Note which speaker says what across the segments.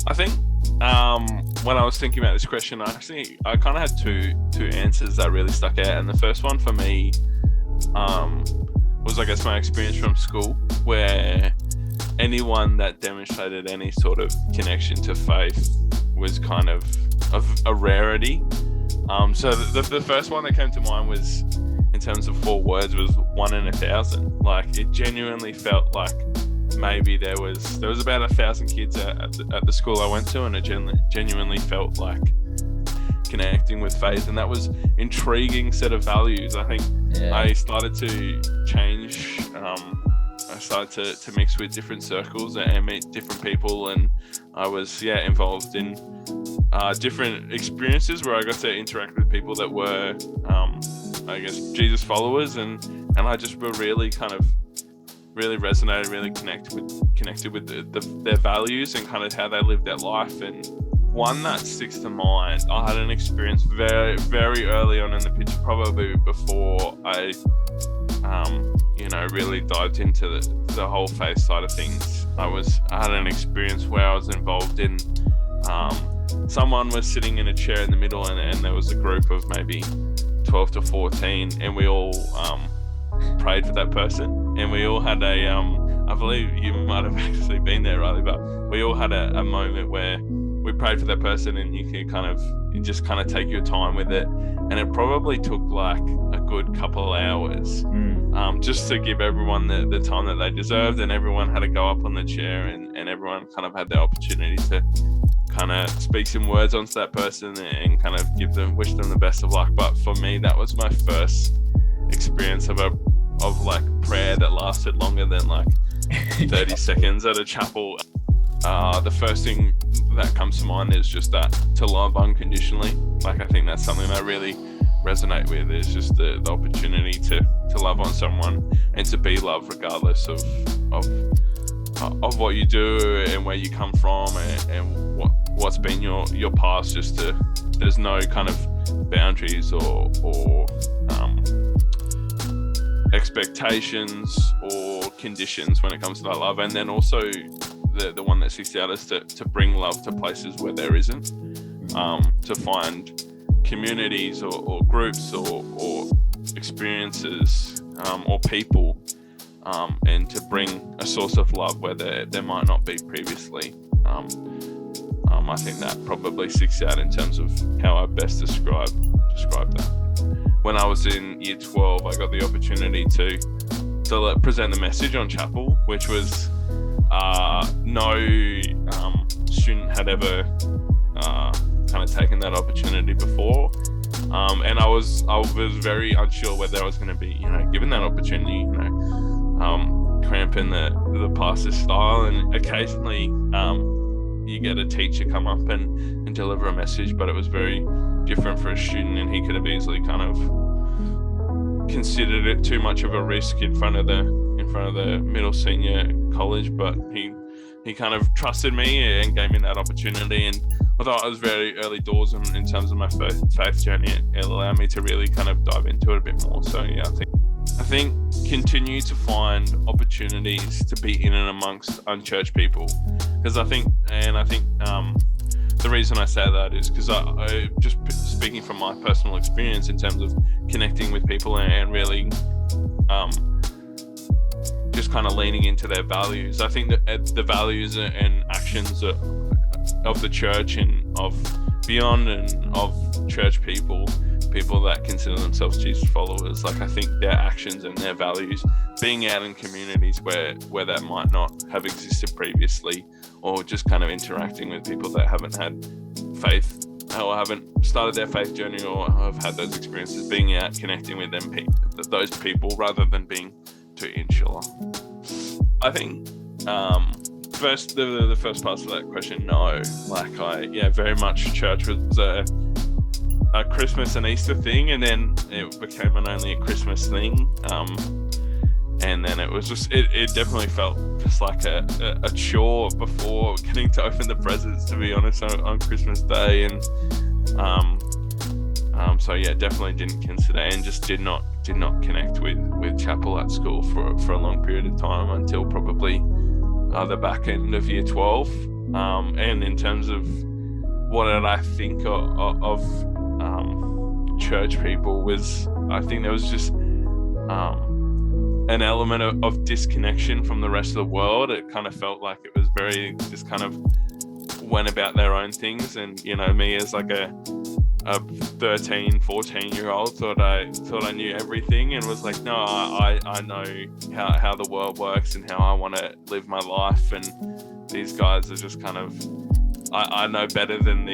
Speaker 1: I think when I was thinking about this question, I kind of had two answers that really stuck out, and the first one for me was, I guess, my experience from school, where anyone that demonstrated any sort of connection to faith was kind of a rarity. So the first one that came to mind was, in terms of 4 words, was 1 in 1,000. Like, it genuinely felt like maybe there was about 1,000 kids at the school I went to, and it genuinely felt like connecting with faith, and that was intriguing set of values. I think I started to change. I started to mix with different circles and meet different people, and I was involved in different experiences where I got to interact with people that were I guess Jesus followers, and I just were really resonated, really connected with their values and kind of how they lived their life. And one that sticks to mind, I had an experience very, very early on in the picture, probably before I really dived into the whole faith side of things. I had an experience where I was involved in someone was sitting in a chair in the middle, and there was a group of maybe 12 to 14, and we all prayed for that person, and we all had I believe you might have actually been there, Riley, but we all had a moment where we prayed for that person, and you just kind of take your time with it, and it probably took like a good couple of hours just to give everyone the time that they deserved, and everyone had to go up on the chair, and everyone kind of had the opportunity to kind of speak some words onto that person and kind of wish them the best of luck. But for me, that was my first experience of like prayer that lasted longer than like 30 seconds at a chapel. The first thing that comes to mind is just that to love unconditionally. Like, I think that's something I really resonate with, is just the opportunity to love on someone and to be loved regardless of what you do and where you come from and what's been your past. There's no kind of boundaries or expectations or conditions when it comes to that love. And then also the one that sticks out is to bring love to places where there isn't, to find communities or groups or experiences or people, and to bring a source of love where there might not be previously. I think that probably sticks out in terms of how I best describe that. When I was in year 12, I got the opportunity to present the message on Chapel, which was no student had ever kind of taken that opportunity before, and I was very unsure whether I was going to be given that opportunity, cramping the pastor's style, and occasionally you get a teacher come up and deliver a message, but it was very different for a student, and he could have easily kind of considered it too much of a risk in front of the middle senior college. But he kind of trusted me and gave me that opportunity, and although it was very early doors in terms of my faith journey, it allowed me to really kind of dive into it a bit more. So yeah, I think continue to find opportunities to be in and amongst unchurched people, because I think the reason I say that is because I just speaking from my personal experience in terms of connecting with people and really just kind of leaning into their values. I think that the values and actions of the church and of beyond and of church people that consider themselves Jesus followers, like, I think their actions and their values, being out in communities where that might not have existed previously, or just kind of interacting with people that haven't had faith or haven't started their faith journey or have had those experiences, being out connecting with those people rather than being too insular. I think the first part of that question, no. Like, very much church was a Christmas and Easter thing, and then it became only a Christmas thing, and then it was just it definitely felt just like a chore before getting to open the presents, to be honest, on Christmas Day. And so yeah, definitely didn't consider and just did not connect with Chapel at school for a long period of time until probably the back end of year 12. And in terms of what did I think of church people, was I think there was just an element of disconnection from the rest of the world. It kind of felt like it was very just kind of went about their own things, and me as like a 13, 14-year-old thought I knew everything, and was like, no, I know how the world works and how I want to live my life, and these guys are just kind of, I know better than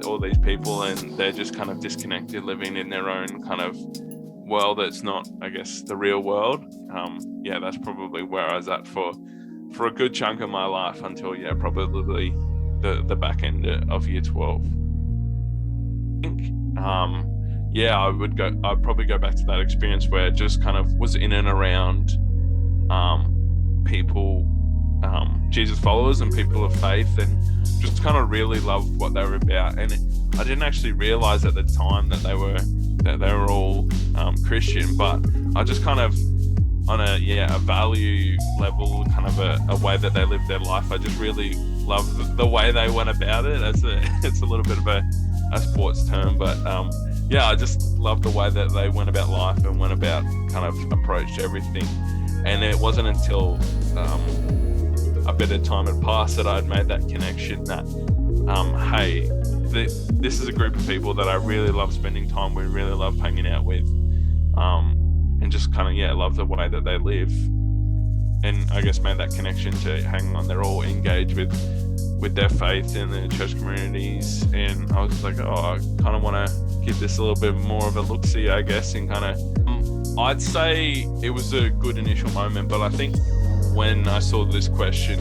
Speaker 1: all these people, and they're just kind of disconnected, living in their own kind of world that's not, I guess, the real world. That's probably where I was at for a good chunk of my life, until probably the back end of year 12. I'd probably go back to that experience where it just kind of was in and around people, Jesus followers and people of faith, and just kind of really loved what they were about. And I didn't actually realize at the time that they were all Christian, but I just kind of, on a value level, kind of a way that they lived their life, I just really loved the way they went about it. It's a little bit of a sports term, but I just loved the way that they went about life and went about, kind of approached everything. And it wasn't until a bit of time had passed that I'd made that connection that, hey, this is a group of people that I really love spending time with, really love hanging out with, and just kind of love the way that they live. And I guess made that connection to, hang on, they're all engaged with their faith in the church communities, and I was like, I kind of want to give this a little bit more of a look-see, I guess, and kind of, I'd say it was a good initial moment, but I think when I saw this question,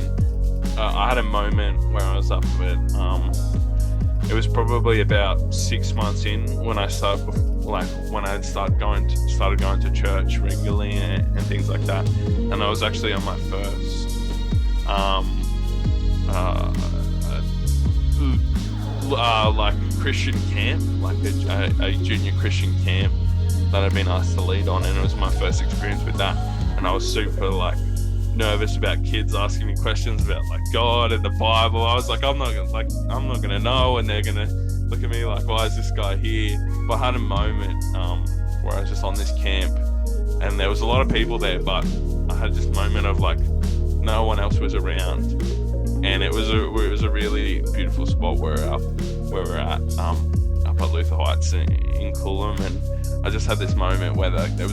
Speaker 1: I had a moment where I was up for it. It was probably about 6 months in when I started going to church regularly and things like that, and I was actually on my first like Christian camp, like a junior Christian camp that I'd been asked to lead on, and it was my first experience with that. And I was super nervous about kids asking me questions about God and the Bible. I was like, I'm not gonna know, and they're gonna look at me like, why is this guy here? But I had a moment where I was just on this camp, and there was a lot of people there, but I had this moment of no one else was around, and it was a really beautiful spot where we're at up at Luther Heights in Coolum, and I just had this moment where there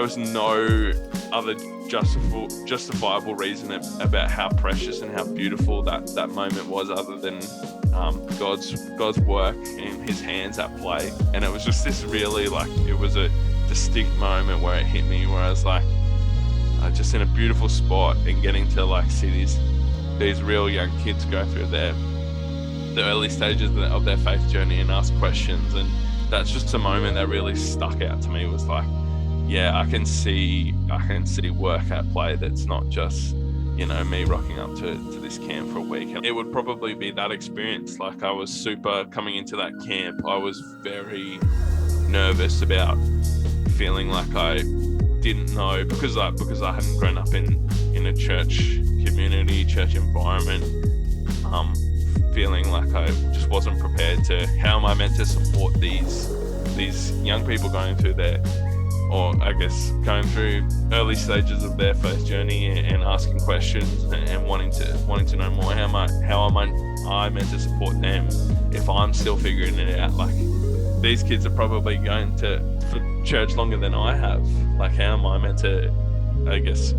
Speaker 1: was no other justifiable reason about how precious and how beautiful that moment was, other than God's work and His hands at play. And it was just this really it was a distinct moment where it hit me, where I was just in a beautiful spot, and getting to see these real young kids go through the early stages of their faith journey and ask questions. And that's just a moment that really stuck out to me, was I can see work at play that's not just me rocking up to this camp for a week. It would probably be that experience. I was super, coming into that camp, I was very nervous about feeling like I didn't know, because I hadn't grown up in a church community, church environment, feeling like I just wasn't prepared to, how am I meant to support these young people going through going through early stages of their faith journey and asking questions and wanting to know more. How am I meant to support them if I'm still figuring it out? These kids are probably going to church longer than I have. How am I meant to, I guess,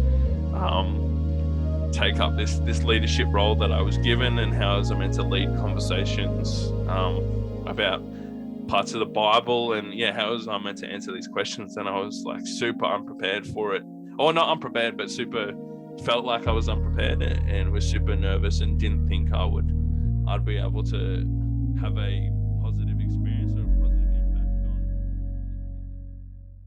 Speaker 1: take up this leadership role that I was given, and how was I meant to lead conversations about parts of the Bible, and how was I meant to answer these questions? And I was super unprepared for it, or not unprepared, but felt like I was unprepared, and was super nervous, and didn't think I'd be able to have a